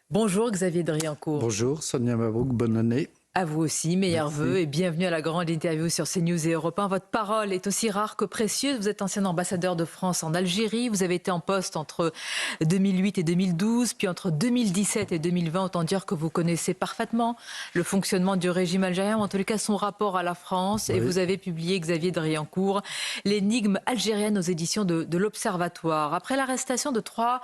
Bonjour Xavier Driancourt. Bonjour Sonia Mabrouk, bonne année. À vous aussi, meilleurs Merci. vœux et bienvenue à la grande interview sur CNews et Europe 1. Votre parole est aussi rare que précieuse. Vous êtes ancien ambassadeur de France en Algérie. Vous avez été en poste entre 2008 et 2012, puis entre 2017 et 2020. Autant dire que vous connaissez parfaitement le fonctionnement du régime algérien, ou en tous les cas son rapport à la France. Oui. Et vous avez publié, Xavier Driancourt, L'énigme algérienne aux éditions de l'Observatoire. Après l'arrestation de 3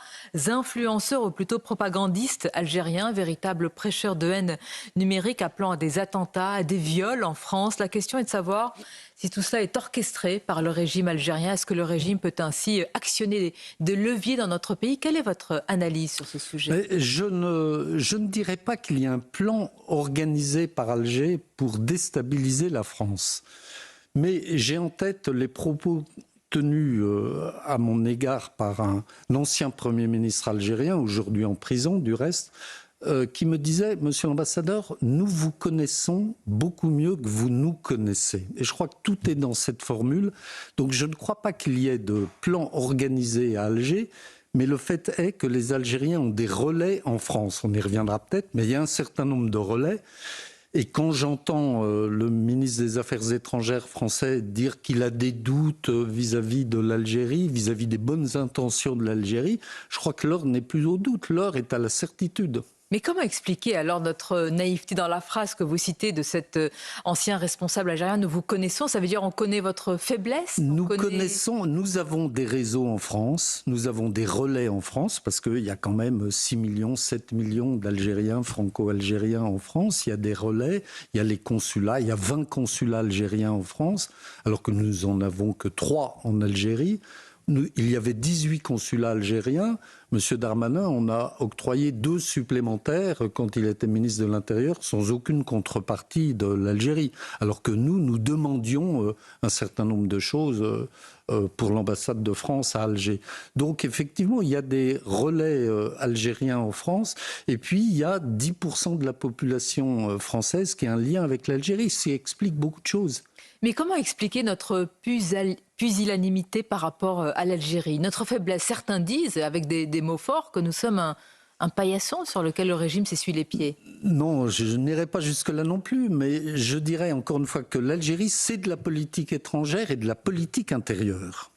influenceurs, ou plutôt propagandistes algériens, véritables prêcheurs de haine numérique appelant à des attentats, à des viols en France. La question est de savoir si tout cela est orchestré par le régime algérien. Est-ce que le régime peut ainsi actionner des leviers dans notre pays? Quelle est votre analyse sur ce sujet? Je ne dirais pas qu'il y a un plan organisé par Alger pour déstabiliser la France. Mais j'ai en tête les propos tenus à mon égard par un ancien Premier ministre algérien, aujourd'hui en prison du reste, qui me disait « Monsieur l'ambassadeur, nous vous connaissons beaucoup mieux que vous nous connaissez ». Et je crois que tout est dans cette formule. Donc je ne crois pas qu'il y ait de plan organisé à Alger, mais le fait est que les Algériens ont des relais en France. On y reviendra peut-être, mais il y a un certain nombre de relais. Et quand j'entends le ministre des Affaires étrangères français dire qu'il a des doutes vis-à-vis de l'Algérie, vis-à-vis des bonnes intentions de l'Algérie, je crois que l'heure n'est plus au doute, l'heure est à la certitude. Mais comment expliquer alors notre naïveté dans la phrase que vous citez de cet ancien responsable algérien? Nous vous connaissons, ça veut dire on connaît votre faiblesse? Nous connaissons, nous avons des réseaux en France, nous avons des relais en France, parce qu'il y a quand même 6 millions, 7 millions d'Algériens, franco-algériens en France. Il y a des relais, il y a les consulats, il y a 20 consulats algériens en France, alors que nous en avons que 3 en Algérie. Il y avait 18 consulats algériens. Monsieur Darmanin en a octroyé 2 supplémentaires quand il était ministre de l'Intérieur, sans aucune contrepartie de l'Algérie. Alors que nous demandions un certain nombre de choses pour l'ambassade de France à Alger. Donc effectivement, il y a des relais algériens en France. Et puis, il y a 10% de la population française qui a un lien avec l'Algérie, ce qui explique beaucoup de choses. Mais comment expliquer notre pusillanimité par rapport à l'Algérie? Notre faiblesse, certains disent, avec des mots forts, que nous sommes un paillasson sur lequel le régime s'essuie les pieds. Non, je n'irai pas jusque-là non plus, mais je dirais encore une fois que l'Algérie, c'est de la politique étrangère et de la politique intérieure.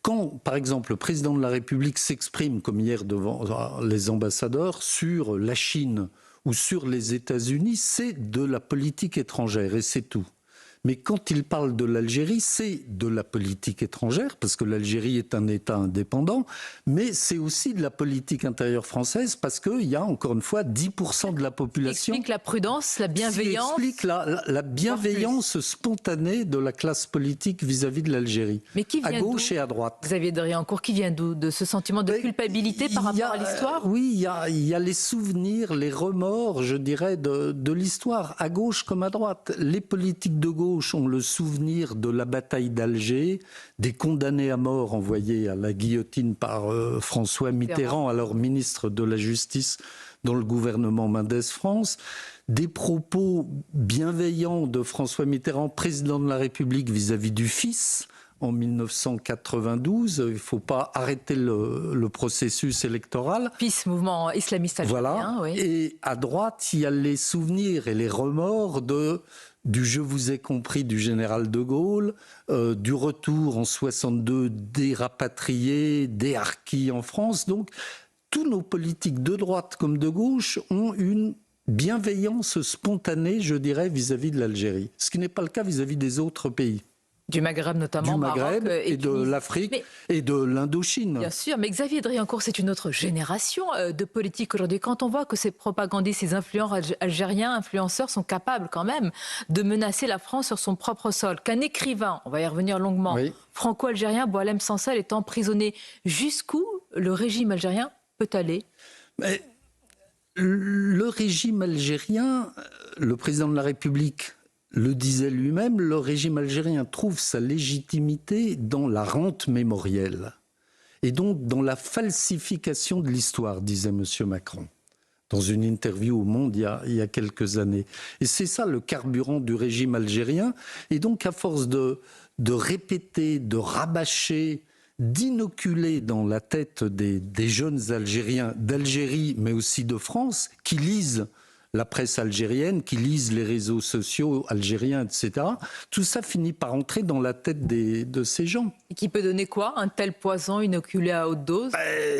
Quand, par exemple, le président de la République s'exprime, comme hier devant les ambassadeurs, sur la Chine ou sur les États-Unis, c'est de la politique étrangère et c'est tout. Mais quand il parle de l'Algérie, c'est de la politique étrangère, parce que l'Algérie est un État indépendant, mais c'est aussi de la politique intérieure française, parce qu'il y a, encore une fois, 10% de la population... Explique la prudence, la bienveillance... Explique la bienveillance spontanée de la classe politique vis-à-vis de l'Algérie, à gauche et à droite. Xavier Driancourt, qui vient d'où? De ce sentiment de culpabilité par rapport à l'histoire? Oui, il y a les souvenirs, les remords, je dirais, de l'histoire, à gauche comme à droite. Les politiques de gauche ont le souvenir de la bataille d'Alger, des condamnés à mort envoyés à la guillotine par François Mitterrand, alors ministre de la Justice dans le gouvernement Mendès France, des propos bienveillants de François Mitterrand, président de la République vis-à-vis du fils en 1992. Il ne faut pas arrêter le processus électoral. Fils, mouvement islamiste algérien. Voilà. Oui. Et à droite, il y a les souvenirs et les remords du « je vous ai compris » du général de Gaulle, du retour en 62 des rapatriés, des harkis en France. Donc, tous nos politiques de droite comme de gauche ont une bienveillance spontanée, je dirais, vis-à-vis de l'Algérie. Ce qui n'est pas le cas vis-à-vis des autres pays. Du Maghreb notamment, du Maghreb Maroc et de l'Afrique et de l'Indochine. Bien sûr, mais Xavier Driancourt, c'est une autre génération de politique aujourd'hui. Quand on voit que ces propagandistes, ces influenceurs influenceurs sont capables quand même de menacer la France sur son propre sol, qu'un écrivain, on va y revenir longuement, oui, franco-algérien, Boualem Sansal, est emprisonné, jusqu'où le régime algérien peut aller? Mais le régime algérien, le président de la République le disait lui-même, le régime algérien trouve sa légitimité dans la rente mémorielle et donc dans la falsification de l'histoire, disait M. Macron, dans une interview au Monde il y a quelques années. Et c'est ça le carburant du régime algérien. Et donc à force de répéter, de rabâcher d'inoculer dans la tête des jeunes Algériens d'Algérie, mais aussi de France, qui lisent la presse algérienne, qui lisent les réseaux sociaux algériens, etc. Tout ça finit par entrer dans la tête de ces gens. Et qui peut donner quoi? Un tel poison inoculé à haute dose?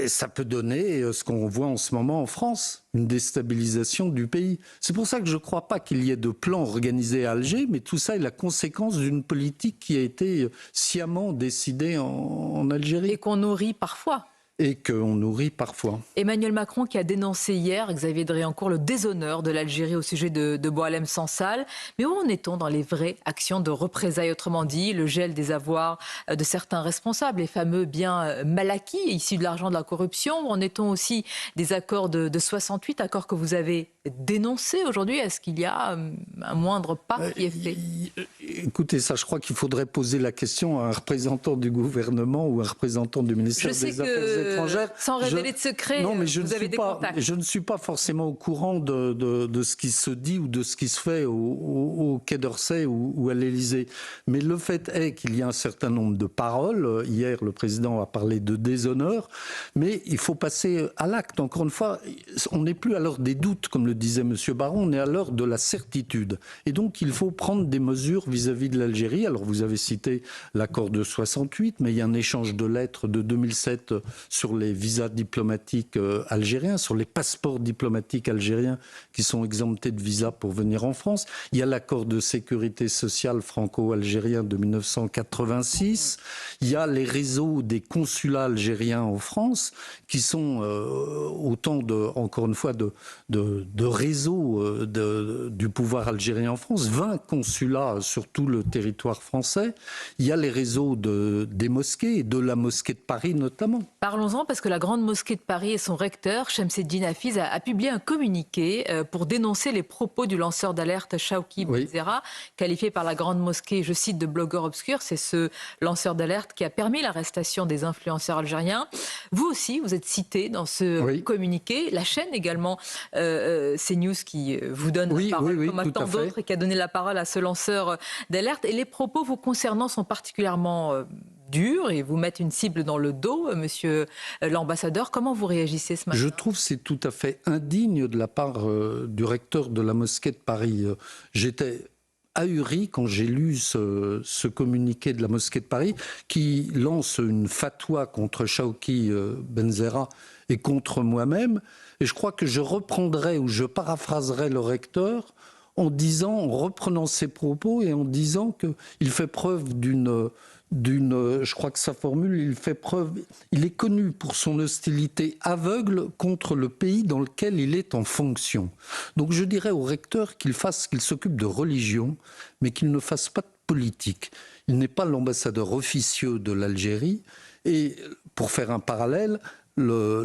Ça peut donner ce qu'on voit en ce moment en France, une déstabilisation du pays. C'est pour ça que je ne crois pas qu'il y ait de plan organisé à Alger, mais tout ça est la conséquence d'une politique qui a été sciemment décidée en Algérie. Et qu'on nourrit parfois. Et qu'on nourrit parfois. Emmanuel Macron qui a dénoncé hier, Xavier Driancourt, le déshonneur de l'Algérie au sujet de Boualem Sansal. Mais où en est-on dans les vraies actions de représailles? Autrement dit, le gel des avoirs de certains responsables, les fameux biens mal acquis, issus de l'argent de la corruption. Où en est-on aussi des accords de 68, accords que vous avez dénoncés aujourd'hui? Est-ce qu'il y a un moindre pas qui est fait? Écoutez, ça, je crois qu'il faudrait poser la question à un représentant du gouvernement ou un représentant du ministère des Affaires étrangères. Sans révéler de secret, non, mais je ne suis pas forcément au courant de ce qui se dit ou de ce qui se fait au Quai d'Orsay ou à l'Élysée. Mais le fait est qu'il y a un certain nombre de paroles. Hier, le président a parlé de déshonneur, mais il faut passer à l'acte. Encore une fois, on n'est plus à l'heure des doutes, comme le disait M. Baron, on est à l'heure de la certitude. Et donc, il faut prendre des mesures vis-à-vis de l'Algérie. Alors, vous avez cité l'accord de 68, mais il y a un échange de lettres de 2007 sur les visas diplomatiques algériens, sur les passeports diplomatiques algériens qui sont exemptés de visa pour venir en France. Il y a l'accord de sécurité sociale franco-algérien de 1986. Il y a les réseaux des consulats algériens en France qui sont autant encore une fois, de réseaux du pouvoir algérien en France. 20 consulats sur tout le territoire français. Il y a les réseaux des mosquées, et de la mosquée de Paris notamment. Parlons-en parce que la Grande Mosquée de Paris et son recteur, Chemseddine Hafiz, a publié un communiqué pour dénoncer les propos du lanceur d'alerte Chawki Benzera, qualifié par la Grande Mosquée, je cite, de blogueur obscur. C'est ce lanceur d'alerte qui a permis l'arrestation des influenceurs algériens. Vous aussi, vous êtes cité dans ce communiqué. La chaîne également, CNews, qui vous donne la parole, comme à tant d'autres, et qui a donné la parole à ce lanceur d'alerte. Et les propos vous concernant sont particulièrement durs et vous mettent une cible dans le dos, monsieur l'ambassadeur. Comment vous réagissez ce matin? Je trouve que c'est tout à fait indigne de la part du recteur de la mosquée de Paris. J'étais ahuri quand j'ai lu ce communiqué de la mosquée de Paris qui lance une fatwa contre Chawki Benzera et contre moi-même. Et je crois que je reprendrai ou je paraphraserai le recteur en reprenant ses propos et en disant qu'il fait preuve je crois que sa formule, il est connu pour son hostilité aveugle contre le pays dans lequel il est en fonction. Donc je dirais au recteur qu'il s'occupe de religion, mais qu'il ne fasse pas de politique. Il n'est pas l'ambassadeur officieux de l'Algérie. Et pour faire un parallèle, le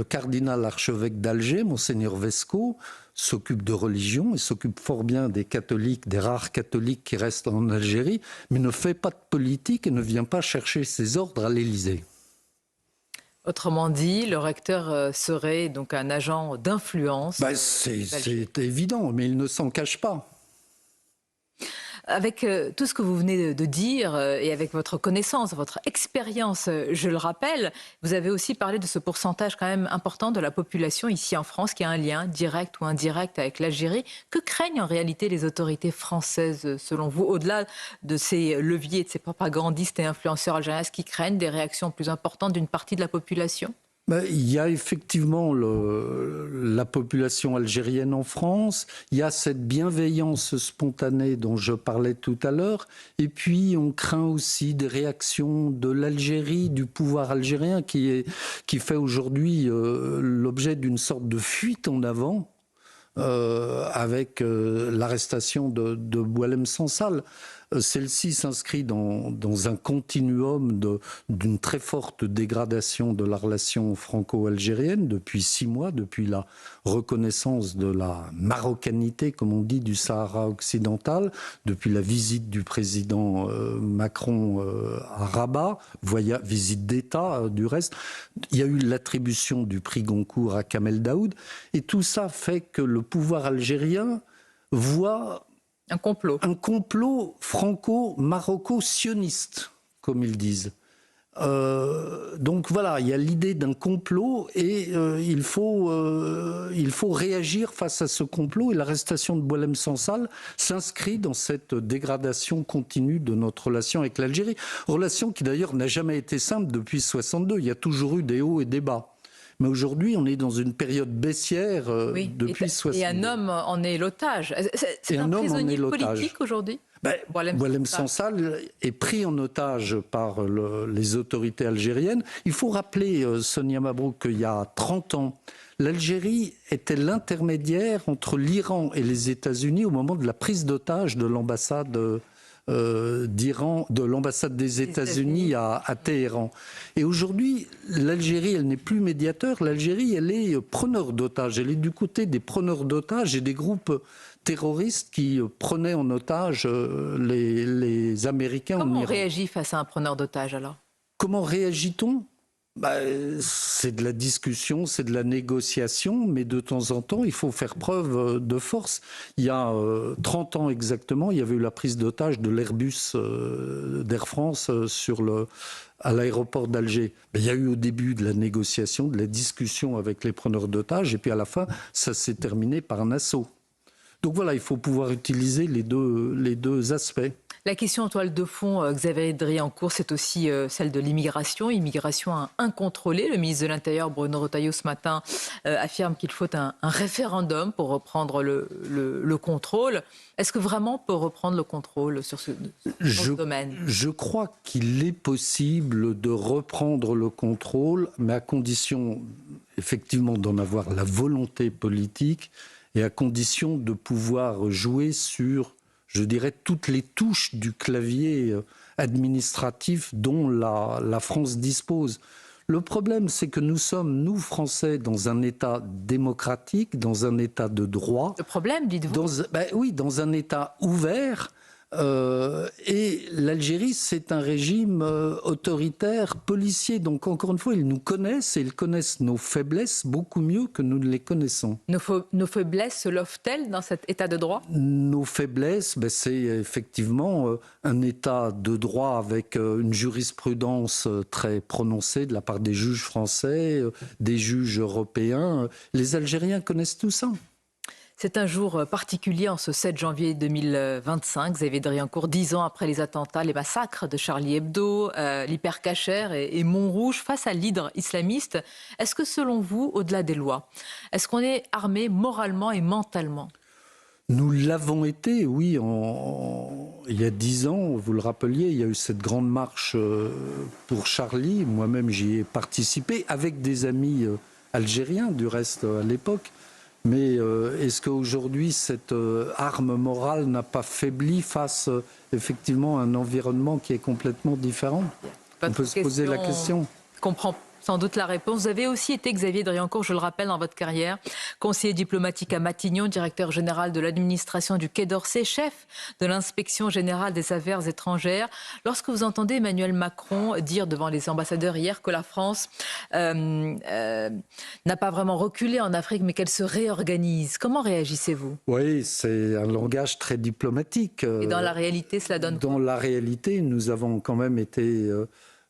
cardinal archevêque d'Alger, Monseigneur Vesco, s'occupe de religion et s'occupe fort bien des catholiques, des rares catholiques qui restent en Algérie, mais ne fait pas de politique et ne vient pas chercher ses ordres à l'Élysée. Autrement dit, le recteur serait donc un agent d'influence. C'est évident, mais il ne s'en cache pas. Avec tout ce que vous venez de dire et avec votre connaissance, votre expérience, je le rappelle, vous avez aussi parlé de ce pourcentage quand même important de la population ici en France qui a un lien direct ou indirect avec l'Algérie. Que craignent en réalité les autorités françaises selon vous, au-delà de ces leviers, de ces propagandistes et influenceurs algériens? Est-ce qu'ils craignent des réactions plus importantes d'une partie de la population? Il y a effectivement la population algérienne en France, il y a cette bienveillance spontanée dont je parlais tout à l'heure, et puis on craint aussi des réactions de l'Algérie, du pouvoir algérien qui fait aujourd'hui l'objet d'une sorte de fuite en avant avec l'arrestation de Boualem Sansal. Celle-ci s'inscrit dans un continuum d'une très forte dégradation de la relation franco-algérienne depuis 6 mois, depuis la reconnaissance de la marocanité, comme on dit, du Sahara occidental, depuis la visite du président Macron à Rabat, visite d'État du reste. Il y a eu l'attribution du prix Goncourt à Kamel Daoud, et tout ça fait que le pouvoir algérien voit un complot. Un complot franco-maroco-sioniste, comme ils disent. Donc voilà, il y a l'idée d'un complot et il faut réagir face à ce complot. Et l'arrestation de Boualem Sansal s'inscrit dans cette dégradation continue de notre relation avec l'Algérie. Relation qui d'ailleurs n'a jamais été simple depuis 1962. Il y a toujours eu des hauts et des bas. Mais aujourd'hui, on est dans une période baissière depuis 1962. Et un homme en est l'otage. C'est un prisonnier politique aujourd'hui ? Boualem Sansal est pris en otage par les autorités algériennes. Il faut rappeler, Sonia Mabrouk, qu'il y a 30 ans, l'Algérie était l'intermédiaire entre l'Iran et les États-Unis au moment de la prise d'otage de l'ambassade d'Iran, de l'ambassade des États-Unis à Téhéran. Et aujourd'hui, l'Algérie, elle n'est plus médiateur. L'Algérie, elle est preneur d'otages. Elle est du côté des preneurs d'otages et des groupes terroristes qui prenaient en otage les Américains. Comment on réagit face à un preneur d'otages alors ? Comment réagit-on ? C'est de la discussion, c'est de la négociation, mais de temps en temps, il faut faire preuve de force. Il y a 30 ans exactement, il y avait eu la prise d'otage de l'Airbus d'Air France à l'aéroport d'Alger. Il y a eu au début de la négociation, de la discussion avec les preneurs d'otages, et puis à la fin, ça s'est terminé par un assaut. Donc voilà, il faut pouvoir utiliser les deux aspects. La question en toile de fond, Xavier Driancourt, c'est aussi celle de l'immigration. Immigration incontrôlée. Le ministre de l'Intérieur, Bruno Retailleau, ce matin, affirme qu'il faut un référendum pour reprendre le contrôle. Est-ce que vraiment on peut reprendre le contrôle sur ce domaine ? Je crois qu'il est possible de reprendre le contrôle, mais à condition, effectivement, d'en avoir la volonté politique et à condition de pouvoir jouer sur, je dirais, toutes les touches du clavier administratif dont la France dispose. Le problème, c'est que nous sommes, nous, Français, dans un État démocratique, dans un État de droit. Le problème, dites-vous ? Oui, dans un État ouvert. Et l'Algérie, c'est un régime autoritaire, policier. Donc, encore une fois, ils nous connaissent et ils connaissent nos faiblesses beaucoup mieux que nous ne les connaissons. Nos faiblesses se lèvent-elles dans cet état de droit ? Nos faiblesses, c'est effectivement un état de droit avec une jurisprudence très prononcée de la part des juges français, des juges européens. Les Algériens connaissent tout ça. C'est un jour particulier en ce 7 janvier 2025. Xavier Driancourt, 10 ans après les attentats, les massacres de Charlie Hebdo, l'hypercacher et Montrouge, face à l'hydre islamiste. Est-ce que selon vous, au-delà des lois, est-ce qu'on est armé moralement et mentalement ? Nous l'avons été, oui. Il y a 10 ans, vous le rappeliez, il y a eu cette grande marche pour Charlie. Moi-même, j'y ai participé avec des amis algériens, du reste, à l'époque. Mais est-ce qu'aujourd'hui, cette arme morale n'a pas faibli face, effectivement, à un environnement qui est complètement différent ? On peut se poser la question. Je comprends sans doute la réponse. Vous avez aussi été, Xavier Driancourt, je le rappelle, dans votre carrière, conseiller diplomatique à Matignon, directeur général de l'administration du Quai d'Orsay, chef de l'inspection générale des affaires étrangères. Lorsque vous entendez Emmanuel Macron dire devant les ambassadeurs hier que la France n'a pas vraiment reculé en Afrique, mais qu'elle se réorganise, comment réagissez-vous ? Oui, c'est un langage très diplomatique. Et dans la réalité, cela donne quoi ? Dans la réalité, nous avons quand même été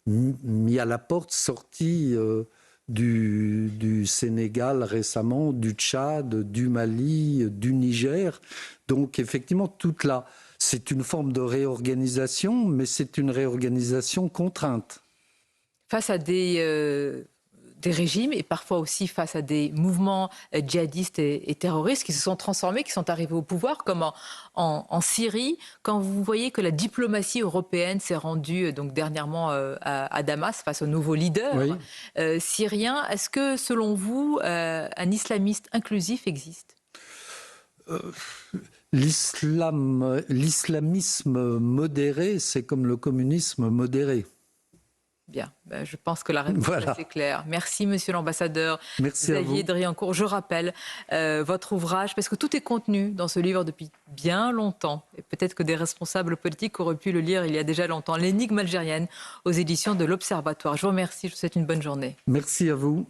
mis à la porte, sortis du Sénégal récemment, du Tchad, du Mali, du Niger. Donc effectivement, c'est une forme de réorganisation, mais c'est une réorganisation contrainte. Face à des régimes et parfois aussi face à des mouvements djihadistes et terroristes qui se sont transformés, qui sont arrivés au pouvoir, comme en Syrie, quand vous voyez que la diplomatie européenne s'est rendue donc dernièrement à Damas face au nouveau leader syrien, est-ce que selon vous, un islamiste inclusif existe ? L'islamisme modéré, c'est comme le communisme modéré. Bien, je pense que la réponse est assez claire. Merci, monsieur l'ambassadeur. Merci à vous. Xavier Driancourt. Je rappelle votre ouvrage, parce que tout est contenu dans ce livre depuis bien longtemps. Et peut-être que des responsables politiques auraient pu le lire il y a déjà longtemps. L'énigme algérienne aux éditions de l'Observatoire. Je vous remercie, je vous souhaite une bonne journée. Merci à vous.